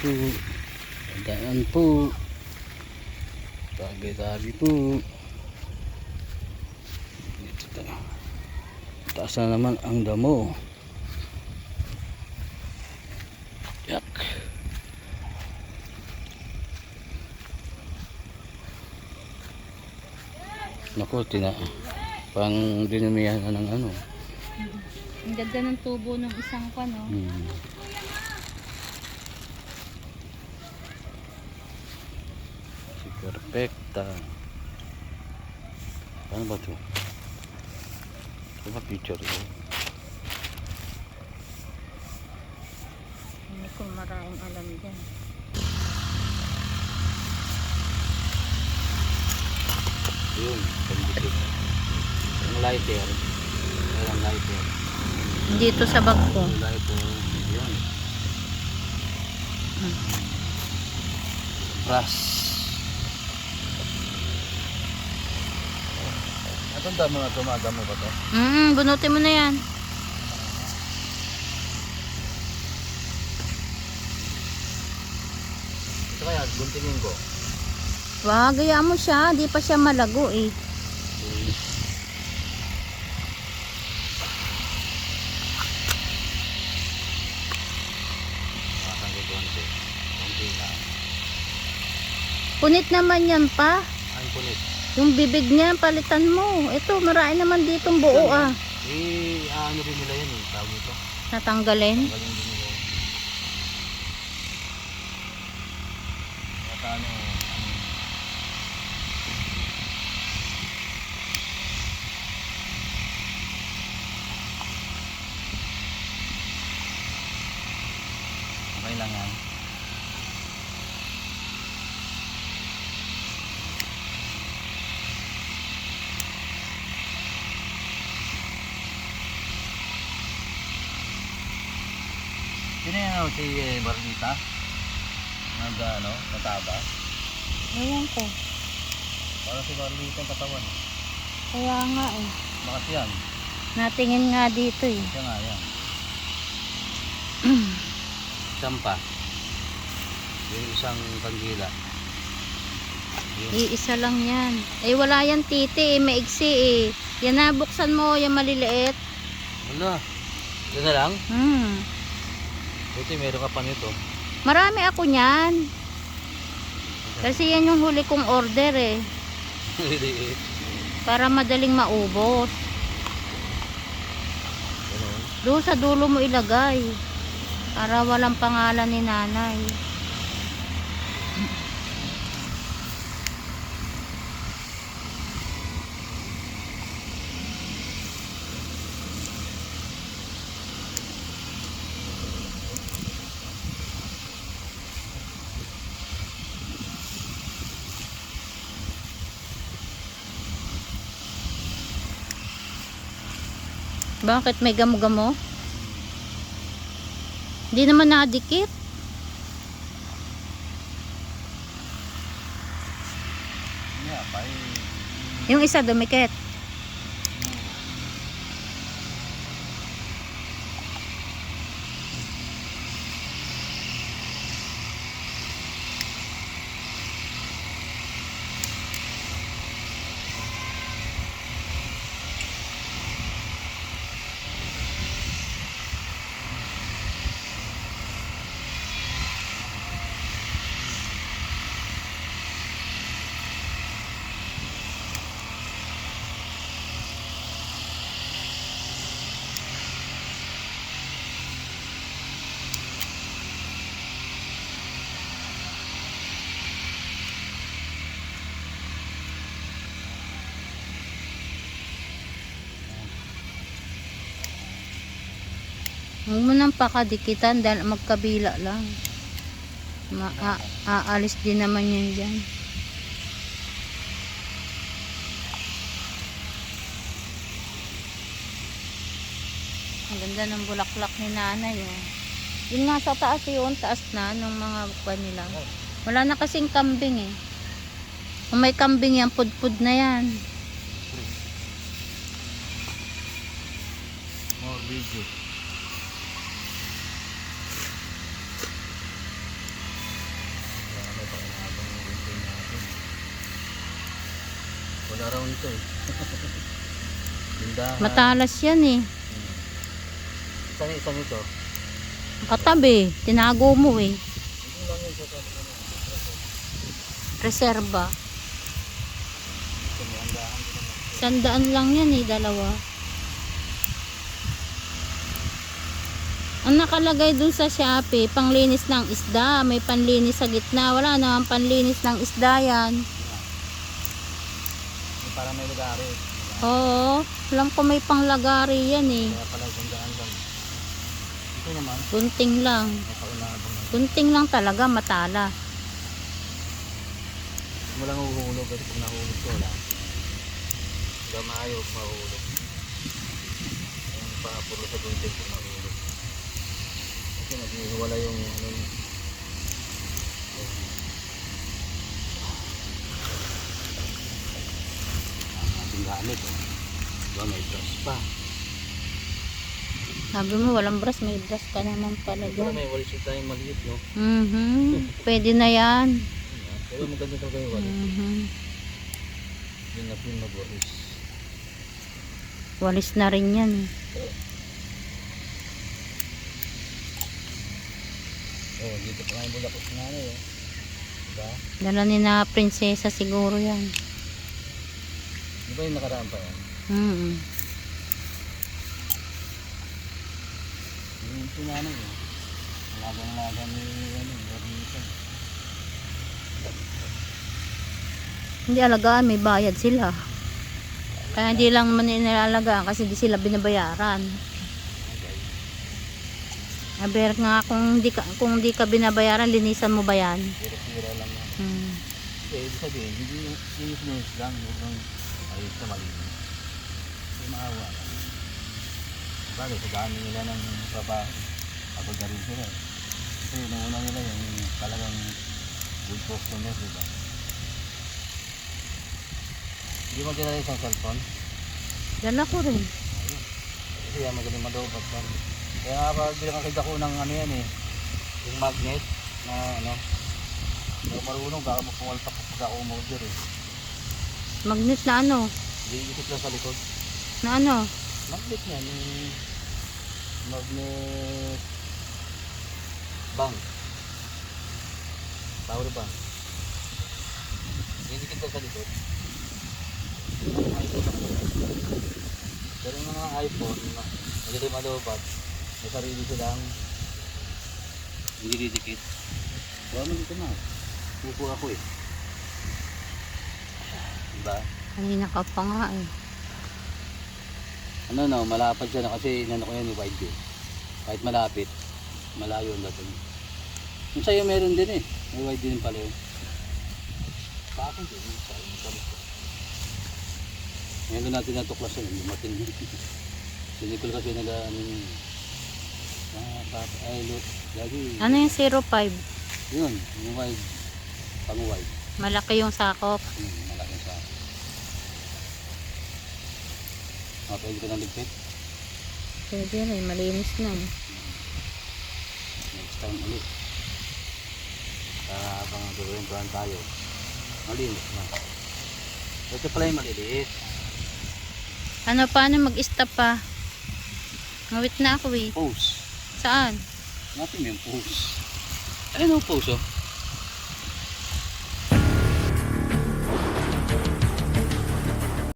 po. Daan po. Tabi-tabi po. Dito tayo. Taas na naman ang damo. Yak. Naku, pang dinumihan na ng ano. Ang ganda ng tubo ng isang no? Si Perfecta. Ano ba ito? Ano ba picture ito? Hindi ko maraming alam dyan. Yun, pagdikit. Yung lighter. Walang lighter. Dito sa bag ko. Yung lighter. Yun. Brass. Atong damo na tumaga mo ba ito? Bunutin mo na yan. Ito kaya, guntingin ko. Wag, hayaan mo siya. Di pa siya malago eh. Konti na. Punit naman yan pa. Ang punit. Yung bibig niya, palitan mo. Ito, marami naman ditong buo ah. Ano rin nila yan eh. Tawag ito. Natanggalin. Tanggalin din nila yan. At ano. Okay lang yan. Sino yan si Marlita? Mataba? Ewan ko. Para si Marlita ang katawan. Kaya nga eh. Bakit yan? Natingin nga dito eh. Siya nga yan. Sampa. Yung isang kandila. Iisa lang yan. Eh wala yan titi eh. Maigsi eh. Yan na, buksan mo yung maliliit. Wala. Ito na lang? Ito, meron ka pa nito. Marami ako niyan. Kasi yan yung huli kong order eh. Para madaling maubos. Doon sa dulo mo ilagay. Para walang pangalan ni nanay. Bakit may gamo-gamo? Hindi naman nakadikit. Yung isa dumikit. Huwag mo nang pakadikitan dahil magkabila lang. Aalis din naman yun dyan. Ang ganda ng bulaklak ni nanay oh. Yun nga sa taas yun, taas na ng mga buwan nila. Wala na kasing kambing eh. Kung may kambing yan, pudpud na yan. More video. Wala raw nito eh. Tindahan. Matalas yan eh. Saan yung isa nito? Katabi, tinago mo eh. Hindi lang yun sa tabi. Reserba. Ito may andahan din naman. Sandaan lang yan eh, dalawa. Ang nakalagay dun sa Shopee, panglinis ng isda. May panlinis sa gitna. Wala naman panlinis ng isda yan. Para may lagari. Oo, alam ko may panglagari yan eh. Kaya pala sandaan lang. Ito naman, Gunting lang. may paunahon naman. Gunting lang talaga, matala. Walang huhulog kasi pag nahulog ko wala. Hanggang maayo mahulog. Yung paapulo sa gunting pag nahulog. Kasi naghihiwala yung ano yun. Ang ating gamit. Diba may brush pa. Sabi mo, walang brush, may brush ka naman pala Pero dyan. may walis tayong maliit no. Pwede na yan. Pero maganda talaga yung walis. Yun na po yung mag-walis. Walis na rin yan. Oh, dito pa nga yung bulakot nga na eh. Diba? Dala ni na prinsesa siguro yan. Di ba yung nakaraan pa yan? Yung pinanay eh. Lagang-laga ni ano, Warnita. Hindi alagaan, may bayad sila. Kaya hindi lang man inalagaan kasi di sila binabayaran. Aber nga kung di ka binabayaran, linisan mo ba yan? Pira-pira lang yan. Kasi ibig sabihin, hindi linis lang. Huwag nang ayos na malinis. Hindi maawa. Bagay, sa dami nila ng trabaho. Ako na rin sila. Kasi nung una nila yung talagang good customer, diba? Hindi mo dinala isang cellphone? Dala ko rin. Ayun. Kasi yan, magaling madobat lang. Kaya nga pag binakakita ko ng ano yan eh. Yung magnet na ano. Hindi marunong, baka mapumalpak pag ako umorder eh. Magnet na ano? Iikot lang sa likod. Na ano? Magnet yan, yung magnet bank. Power bank. Iikot lang sa likod. Pero yung mga iPhone, magaling madobat. May sarili silang hindi didikit. Kaya mo dito na. Pupo ako eh. Diba? Kanina ka pa nga eh. Ano no, malapad siya na kasi inano ko yan yung wide view. Kahit malapit, malayo ang dating. Yung sa'yo meron din eh. May wide din pala yun. Bakit din? Yung sa'yo, yung salit ko. Ngayon doon natin natuklasan yun. Dumating yun. Si Nicole kasi nag-ano yun. Ay, look. Lagi. Ano yung 05? Yun, yung wide. Pang wide. Malaki yung sakop. Malaki sa akin. Pwede ka ng ligpit? Pwede rin, malinis na. Next time ulit. Para habang gagawin tayo, malinis na. Ito pala yung maliliit. Ano, paano mag-stop pa? Ngawit na ako eh. Pose. Saan? Natin yung pose. Ayun ang pose oh.